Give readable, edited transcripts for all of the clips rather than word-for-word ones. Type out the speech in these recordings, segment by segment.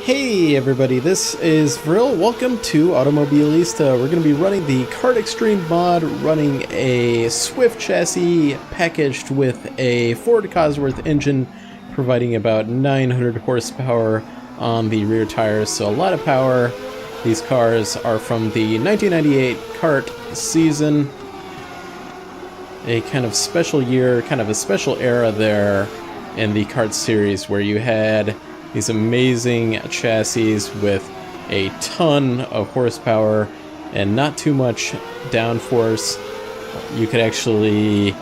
Hey everybody, this is Vril. Welcome to Automobilista. We're going to be running the Kart Extreme mod, running a Swift chassis packaged with a Ford Cosworth engine, providing about 900 horsepower on the rear tires, so a lot of power. These cars are from the 1998 kart season. A kind of special year, kind of a special era there in the kart series where you had these amazing chassis with a ton of horsepower and not too much downforce. You could actually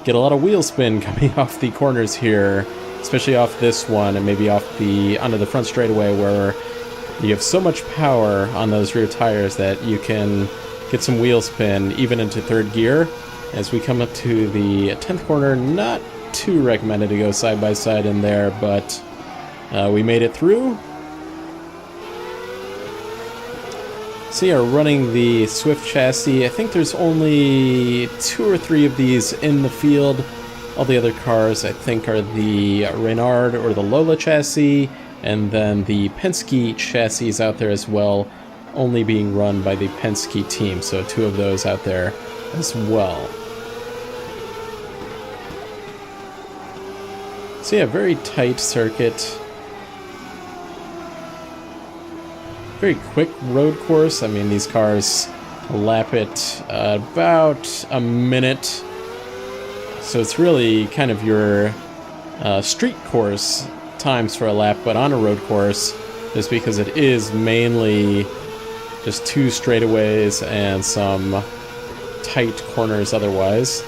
get a lot of wheel spin coming off the corners here, especially off this one and maybe off the onto the front straightaway, where you have so much power on those rear tires that you can get some wheel spin even into third gear. As we come up to the 10th corner, not too recommended to go side by side in there, but we made it through. So yeah, running the Swift chassis. I think there's only 2 or 3 of these in the field. All the other cars, I think, are the Reynard or the Lola chassis, and then the Penske chassis out there as well, only being run by the Penske team. So 2 of those out there as well. So yeah, very tight circuit. Very quick road course. I mean, these cars lap it about a minute. So it's really kind of your street course times for a lap, but on a road course, just because it is mainly just 2 straightaways and some tight corners otherwise.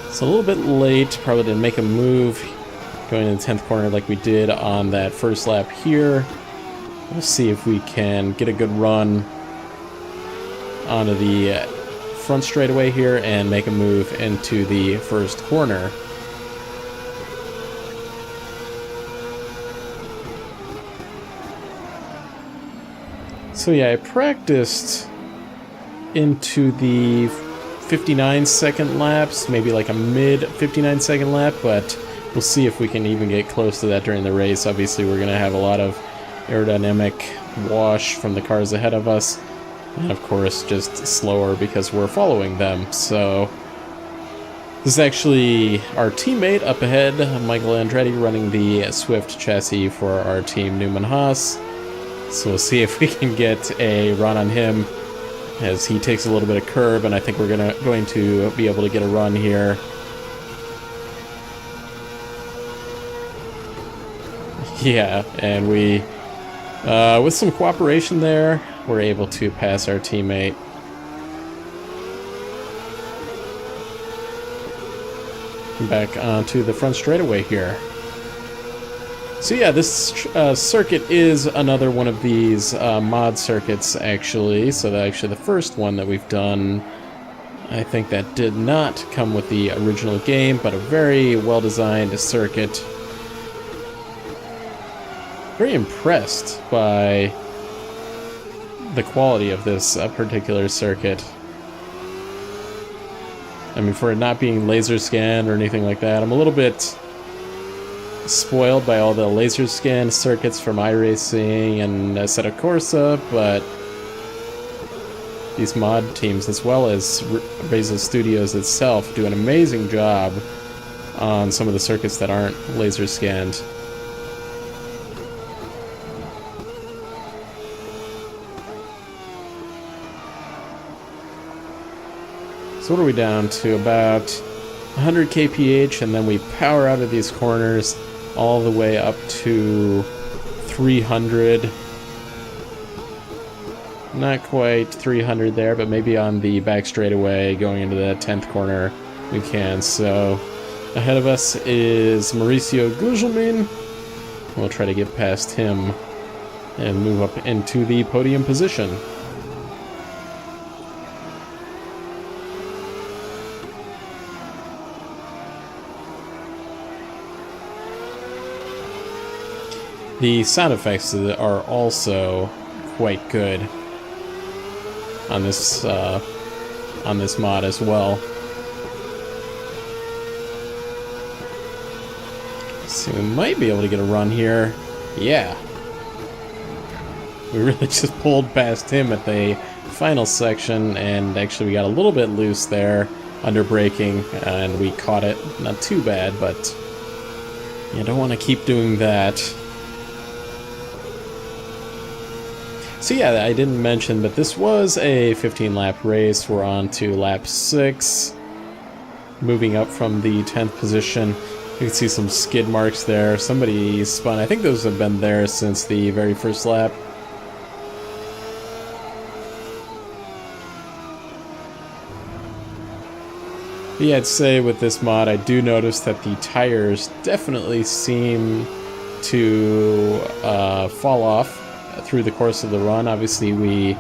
It's a little bit late, probably didn't make a move going in the 10th corner like we did on that first lap here. We'll see if we can get a good run onto the front straightaway here and make a move into the first corner. So yeah, I practiced into the 59-second laps, maybe like a mid 59-second lap, but we'll see if we can even get close to that during the race. Obviously, we're going to have a lot of aerodynamic wash from the cars ahead of us, and of course just slower because we're following them. So this is actually our teammate up ahead, Michael Andretti, running the Swift chassis for our team Newman Haas. So we'll see if we can get a run on him as he takes a little bit of curb, and I think we're going to be able to get a run here. Yeah, and we with some cooperation there, we're able to pass our teammate. Back onto the front straightaway here. So yeah, this circuit is another one of these mod circuits, actually. So the first one that we've done, I think that did not come with the original game, but a very well-designed circuit. Very impressed by the quality of this particular circuit. I mean, for it not being laser scanned or anything like that, I'm a little bit spoiled by all the laser scan circuits from iRacing and Assetto Corsa, but these mod teams, as well as Reiza Studios itself, do an amazing job on some of the circuits that aren't laser scanned. So what are we down to? About 100 kph, and then we power out of these corners all the way up to 300. Not quite 300 there, but maybe on the back straightaway going into the 10th corner we can. So ahead of us is Mauricio Gugelmin. We'll try to get past him and move up into the podium position. The sound effects are also quite good on this mod as well. So we might be able to get a run here. Yeah. we really just pulled past him at the final section, and actually we got a little bit loose there under braking, and we caught it. Not too bad, but you don't want to keep doing that. So yeah, I didn't mention, but this was a 15-lap race. We're on to lap 6, moving up from the 10th position. You can see some skid marks there. Somebody spun. I think those have been there since the very first lap. But yeah, I'd say with this mod, I do notice that the tires definitely seem to fall off through the course of the run. Obviously, we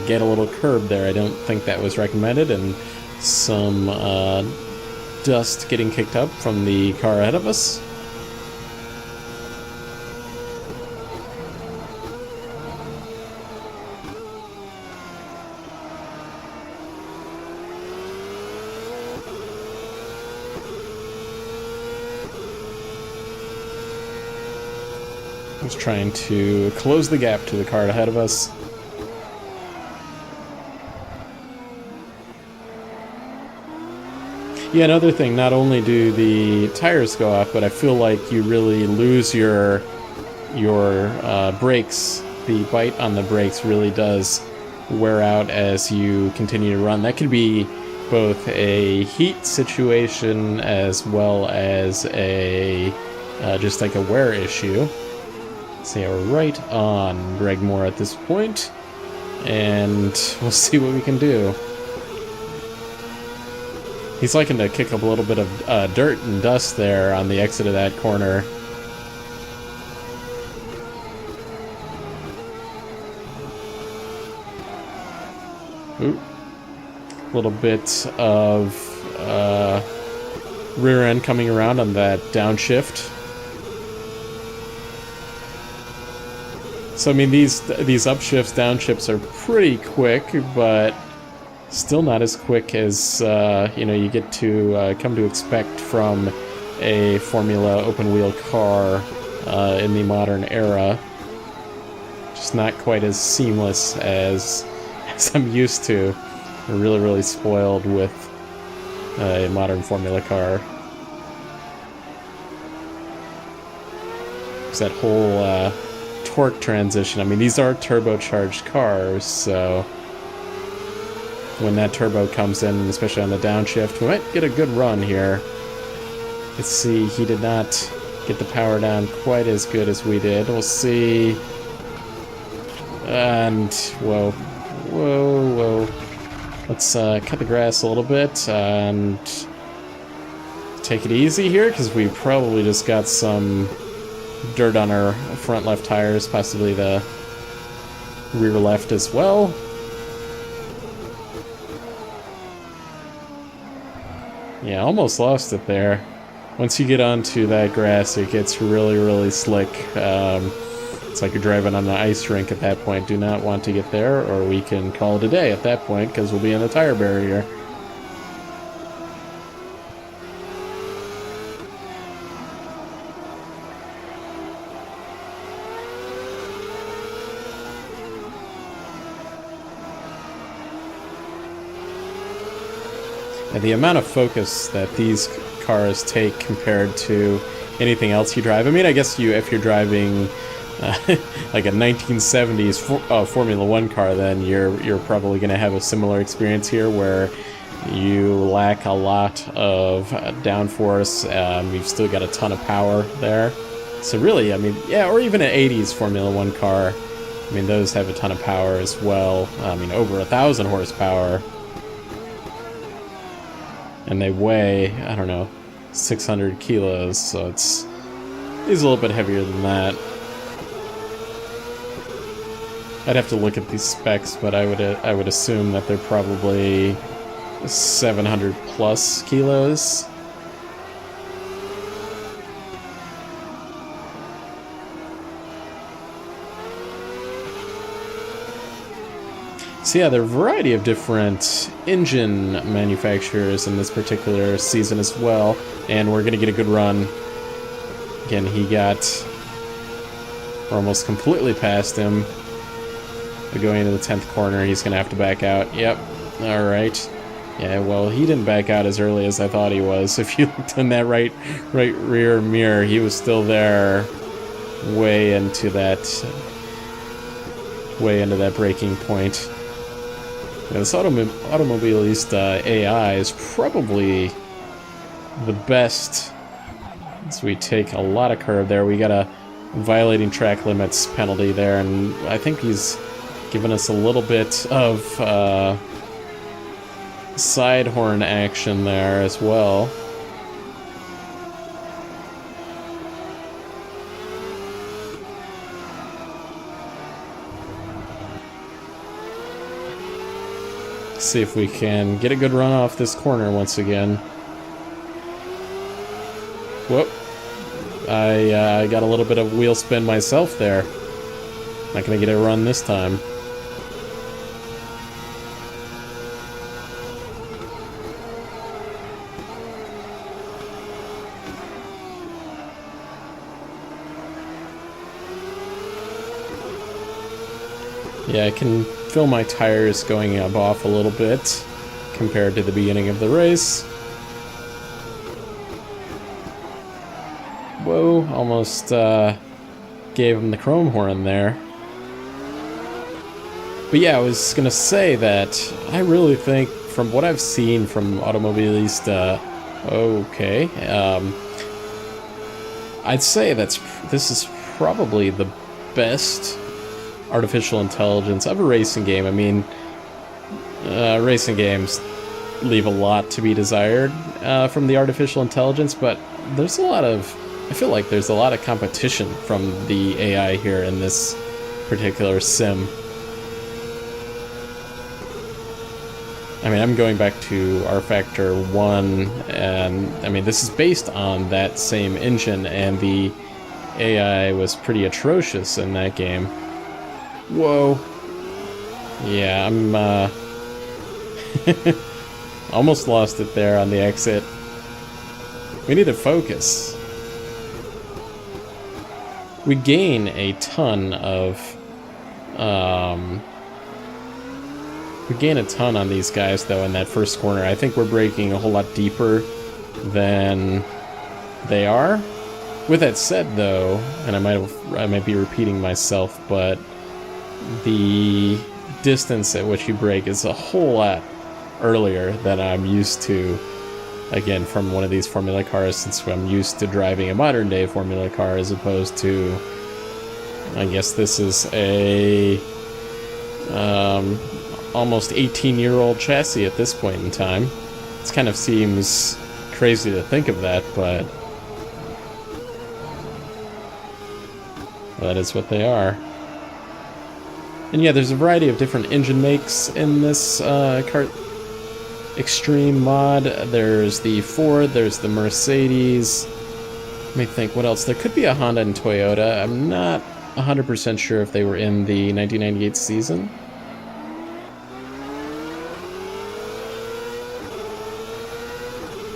get a little curb there. I don't think that was recommended, and some dust getting kicked up from the car ahead of us. Just trying to close the gap to the car ahead of us. Yeah, another thing, not only do the tires go off, but I feel like you really lose your brakes. The bite on the brakes really does wear out as you continue to run. That could be both a heat situation as well as a just like a wear issue. So yeah, we're right on Greg Moore at this point, and we'll see what we can do. He's liking to kick up a little bit of dirt and dust there on the exit of that corner. Ooh. A little bit of rear end coming around on that downshift. So, I mean, these upshifts, downshifts are pretty quick, but still not as quick as, you know, you get to come to expect from a Formula open-wheel car in the modern era. Just not quite as seamless as I'm used to. I'm really, really spoiled with a modern Formula car. There's that whole torque transition. I mean, these are turbocharged cars, so when that turbo comes in, especially on the downshift, we might get a good run here. Let's see, he did not get the power down quite as good as we did. We'll see. And, whoa. Whoa. Let's cut the grass a little bit and take it easy here, because we probably just got some dirt on our front left tires, possibly the rear left as well. Yeah, almost lost it there. Once you get onto that grass, it gets really, really slick. It's like you're driving on an ice rink at that point. Do not want to get there, or we can call it a day at that point, because we'll be in the tire barrier. And the amount of focus that these cars take compared to anything else you drive. I mean, I guess if you're driving like a 1970s Formula One car, then you're probably going to have a similar experience here, where you lack a lot of downforce. You've still got a ton of power there. So really, I mean, yeah, or even an 80s Formula One car. I mean, those have a ton of power as well. I mean, over 1,000 horsepower. And they weigh, I don't know, 600 kilos, so it's a little bit heavier than that. I'd have to look at these specs, but I would assume that they're probably 700 plus kilos. So yeah, there are a variety of different engine manufacturers in this particular season as well, and we're going to get a good run. Again, he got We're almost completely past him. But going into the 10th corner, he's going to have to back out. Yep. Alright. Yeah, well, he didn't back out as early as I thought he was. If you looked in that right rear mirror, he was still there way into that breaking point. Yeah, this Automobilista AI is probably the best. So we take a lot of curve there. We got a violating track limits penalty there, and I think he's given us a little bit of side horn action there as well. See if we can get a good run off this corner once again. Whoop. I got a little bit of wheel spin myself there. Not gonna get a run this time. Yeah, I can feel my tires going off a little bit compared to the beginning of the race. Whoa, almost gave him the chrome horn there. But yeah, I was going to say that I really think from what I've seen from Automobilista, okay, I'd say this is probably the best artificial intelligence of a racing game. I mean, racing games leave a lot to be desired from the artificial intelligence, but there's a lot of, I feel like there's a lot of competition from the AI here in this particular sim. I mean, I'm going back to R Factor 1, and I mean, this is based on that same engine, and the AI was pretty atrocious in that game. Whoa. Yeah, I'm almost lost it there on the exit. We need to focus. We gain a ton of on these guys though in that first corner. I think we're braking a whole lot deeper than they are. With that said though, and I might be repeating myself, but the distance at which you brake is a whole lot earlier than I'm used to, again, from one of these Formula cars, since I'm used to driving a modern day Formula car as opposed to, I guess this is a almost 18-year-old chassis at this point in time. It kind of seems crazy to think of that, but that is what they are. And yeah, there's a variety of different engine makes in this kart extreme mod. There's the Ford, there's the Mercedes. Let me think, what else? There could be a Honda and Toyota. I'm not 100% sure if they were in the 1998 season.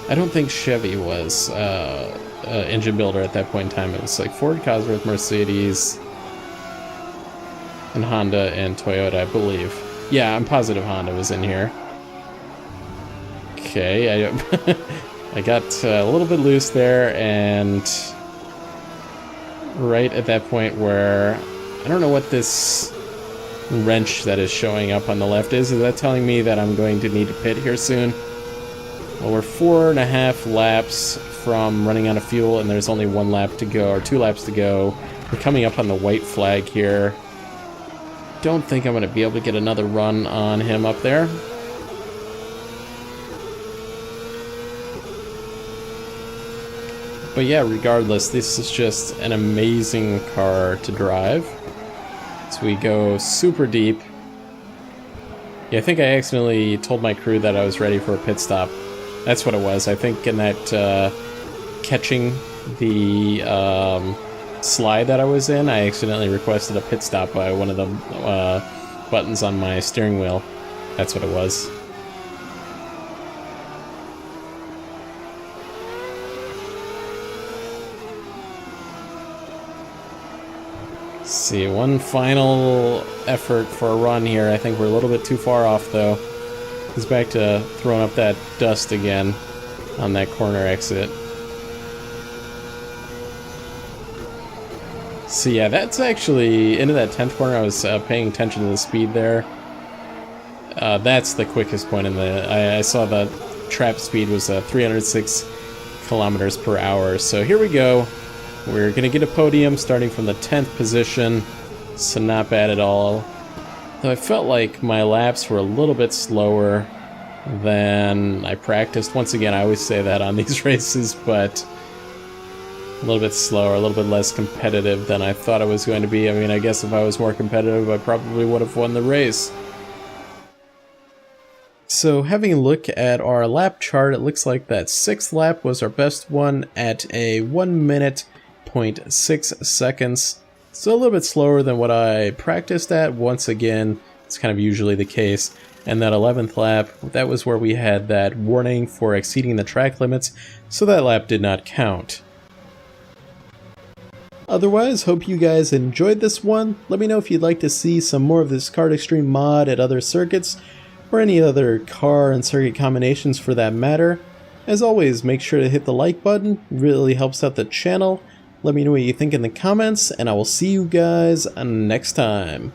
I don't think Chevy was engine builder at that point in time. It was like Ford, Cosworth, Mercedes, and Honda and Toyota, I believe. Yeah, I'm positive Honda was in here. Okay, I got a little bit loose there, and right at that point where I don't know what this wrench that is showing up on the left is. Is that telling me that I'm going to need to pit here soon? Well, we're 4.5 laps from running out of fuel, and there's only 1 lap to go, or 2 laps to go. We're coming up on the white flag here. Don't think I'm going to be able to get another run on him up there. But yeah, regardless, this is just an amazing car to drive. So we go super deep. Yeah, I think I accidentally told my crew that I was ready for a pit stop. That's what it was. I think in that catching the slide that I was in, I accidentally requested a pit stop by one of the buttons on my steering wheel. That's what it was. See, one final effort for a run here. I think we're a little bit too far off, though. He's back to throwing up that dust again on that corner exit. So yeah, that's actually, into that 10th corner, I was paying attention to the speed there. That's the quickest point in the... I saw the trap speed was 306 kilometers per hour. So here we go. We're going to get a podium starting from the 10th position. So not bad at all. Though I felt like my laps were a little bit slower than I practiced. Once again, I always say that on these races, but a little bit slower, a little bit less competitive than I thought it was going to be. I mean, I guess if I was more competitive, I probably would have won the race. So having a look at our lap chart, it looks like that 6th lap was our best one at a 1 minute 0.6 seconds. So a little bit slower than what I practiced at. Once again, it's kind of usually the case. And that 11th lap, that was where we had that warning for exceeding the track limits, so that lap did not count. Otherwise, hope you guys enjoyed this one. Let me know if you'd like to see some more of this Kart Extreme mod at other circuits, or any other car and circuit combinations for that matter. As always, make sure to hit the like button, it really helps out the channel. Let me know what you think in the comments, and I will see you guys next time.